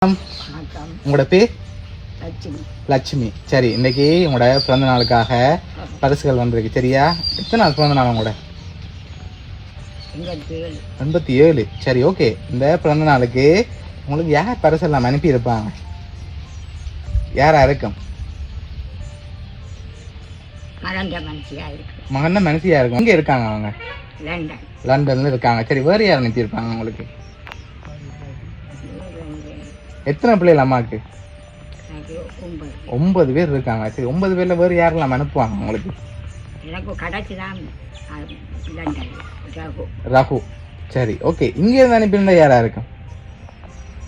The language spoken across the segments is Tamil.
உங்களோட பேர் லட்சுமி. லட்சுமி. சரி, இன்னைக்கு உங்களோட பிறந்த நாளுக்காக பரிசுகள் வந்திருக்கு. சரியா? எத்தனை நாள் பிறந்த நாள் உங்களோட? 87. சரி, ஓகே. இந்த பிறந்த நாளுக்கு உங்களுக்கு யார் பரிசு எல்லாம் அனுப்பியிருப்பாங்க? யாரா இருக்கும்? மகன் மனசியா இருக்கும். எங்க இருக்காங்க அவங்க? லண்டன்ல இருக்காங்க. சரி, வேறு யார் அனுப்பியிருப்பாங்க உங்களுக்கு? எத்தனை பிள்ளைகள் அம்மாவுக்கு? 9 பேர் இருக்காங்க. சரி, 9 பேர்ல வேறு யாரெல்லாம் அனுப்புவாங்க உங்களுக்கு? ரகு. சரி, ஓகே. இங்க இருந்து அனுப்பியிருந்தா யாரா இருக்கும்?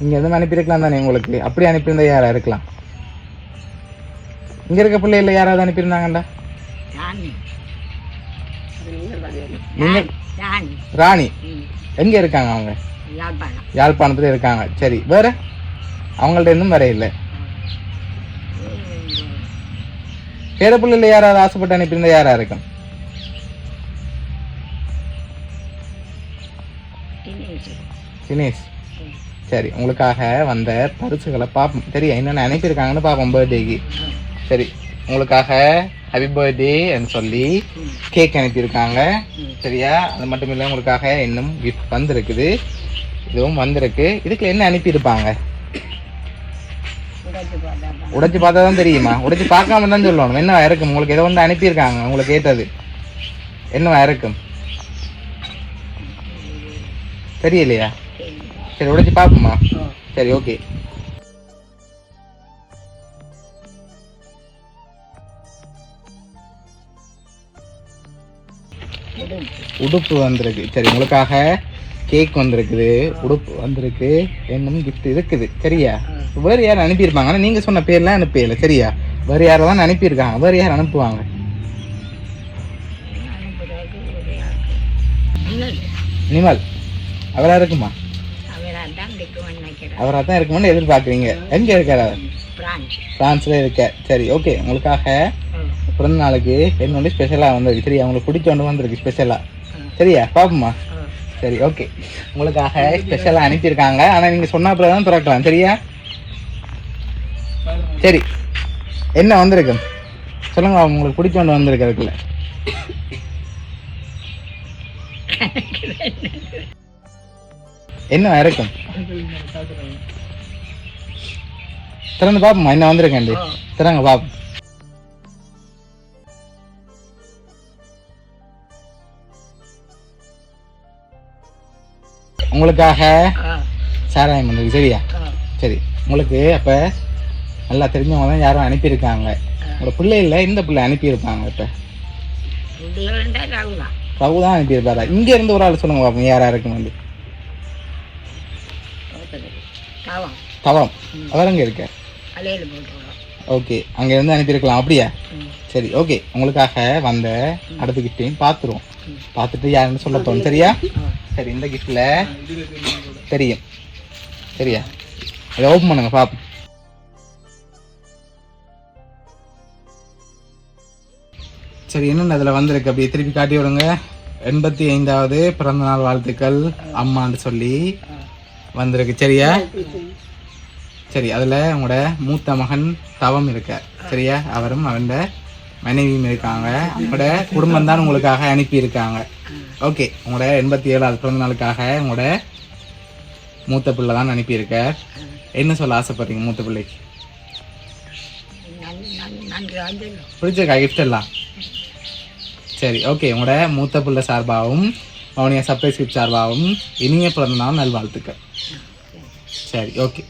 இங்க இருந்து அனுப்பியிருக்கலாம் தானே உங்களுக்கு? அப்படி அனுப்பியிருந்தா யாரா இருக்கலாம்? இங்க இருக்க பிள்ளைகள யாராவது அனுப்பியிருந்தாங்கண்டா? ராணி. எங்க இருக்காங்க அவங்க? யாழ்ப்பாணத்துல இருக்காங்க. சரி, வேற அவங்கள்ட்ட இன்னும் வர இல்லை. பேர பிள்ளைல யாராவது ஆசைப்பட்டு அனுப்பியிருந்தா யாரா இருக்கும்? தினேஷ். சரி, உங்களுக்காக வந்த பரிசுகளை பார்ப்போம். சரியா? என்னென்ன அனுப்பியிருக்காங்கன்னு பார்ப்போம் பர்த்டேக்கு. சரி, உங்களுக்காக ஹாப்பி பர்த்டேன்னு சொல்லி கேக் அனுப்பியிருக்காங்க. சரியா? அது மட்டும் இல்லை, உங்களுக்காக இன்னும் கிஃப்ட் வந்திருக்குது. இதுவும் வந்திருக்கு. இதுக்கு என்ன அனுப்பியிருப்பாங்க? உடைச்சு பார்த்தா தான் தெரியுமா? உடைச்சு பார்க்காம தான் சொல்லணும். என்னவா இருக்கும் உங்களுக்கு? எதை வந்து அனுப்பியிருக்காங்க உங்களுக்கு கேட்டது என்னவா இருக்கும்? தெரியலையா? சரி, உடைச்சு பார்ப்போமா? சரி, ஓகே. உடுப்பு வந்திருக்கு. சரி, உங்களுக்காக கேக் வந்திருக்குது, உடுப்பு வந்திருக்கு, இன்னும் கிஃப்ட் இருக்குது. சரியா? வேறு யாரும் அனுப்பியிருப்பாங்க. ஆனால் நீங்கள் சொன்ன பேர்லாம் அனுப்பியல. சரியா? வேறு யாரெல்லாம் அனுப்பியிருக்காங்க? வேறு யார் அனுப்புவாங்க? நிமல். அவரா இருக்குமா? அவராக தான் இருக்குமான்னு எதிர்பார்க்குறீங்க. எங்கே இருக்கார் அவர்? பிரான்ஸில் இருக்க. சரி, ஓகே. உங்களுக்காக பிறந்த நாளுக்கு என்ன ஸ்பெஷலாக வந்திருக்கு. சரியா? உங்களுக்கு பிடிச்ச ஒன்று வந்திருக்கு ஸ்பெஷலாக. சரியா? பார்ப்போமா? சரி, ஓகே. உங்களுக்காக ஸ்பெஷலாக அனுப்பியிருக்காங்க. ஆனால் நீங்கள் சொன்ன அப்புறம் தான் திறக்கலாம். சரியா? சரி, என்ன வந்திருக்கு சொல்லுங்க. உங்களுக்கு பிடிச்ச ஒன்று வந்திருக்கு. அதுக்குள்ள என்ன இருக்கும்? திறந்து பாப்போமா என்ன வந்திருக்கேன்? திறங்க பாப்போம். உங்களுக்காக சாராயம் வந்திருக்கு. சரியா? சரி, உங்களுக்கு அப்ப நல்லா தெரிஞ்சவங்க தான் யாரும் அனுப்பியிருக்காங்க. உங்களோட பிள்ளை இல்லை, இந்த பிள்ளை அனுப்பியிருப்பாங்க. இப்ப ரகு தான் அனுப்பியிருப்பாரா? இங்க இருந்து ஒரு ஆள் சொல்லுங்க பாப்போம். யாரா இருக்கும் வந்து? தவம். அவர் அங்க இருக்க. ஓகே, அங்க இருந்து அனுப்பியிருக்கலாம். அப்படியா? சரி, ஓகே. உங்களுக்காக வந்த அடுத்த கிஃப்டையும் பார்த்துருவோம். பார்த்துட்டு யாருன்னு சொல்ல தோணும். சரியா? சரி, இந்த கிஃப்ட்ல தெரியும். சரியா? அதை ஓப்பன் பண்ணுங்க பாப்போம். சரி, என்னென்ன அதில் வந்திருக்கு அப்படியே திருப்பி காட்டி விடுங்க. 85வது பிறந்த நாள் வாழ்த்துக்கள் அம்மான்னு சொல்லி வந்திருக்கு. சரியா? சரி, அதில் உங்களோட மூத்த மகன் தவம் இருக்க. சரியா? அவரும் அவன் மனைவியும் இருக்காங்க. உங்களோட குடும்பம் தான் உங்களுக்காக அனுப்பியிருக்காங்க. ஓகே, உங்களோட 87வது பிறந்த நாளுக்காக உங்களோட மூத்த பிள்ளை தான் அனுப்பியிருக்க. என்ன சொல்ல ஆசைப்படுறீங்க மூத்த பிள்ளைக்கு? பிடிச்சிருக்கா கிஃப்ட் எல்லாம்? சரி, ஓகே. உங்களோட மூத்த பிள்ளை சார்பாகவும் அவனுடைய சர்ப்ரைஸ் கிஃப்ட் சார்பாகவும் இனிய பிறந்த நாள் நல்வாழ்த்துக்கள். சரி, ஓகே.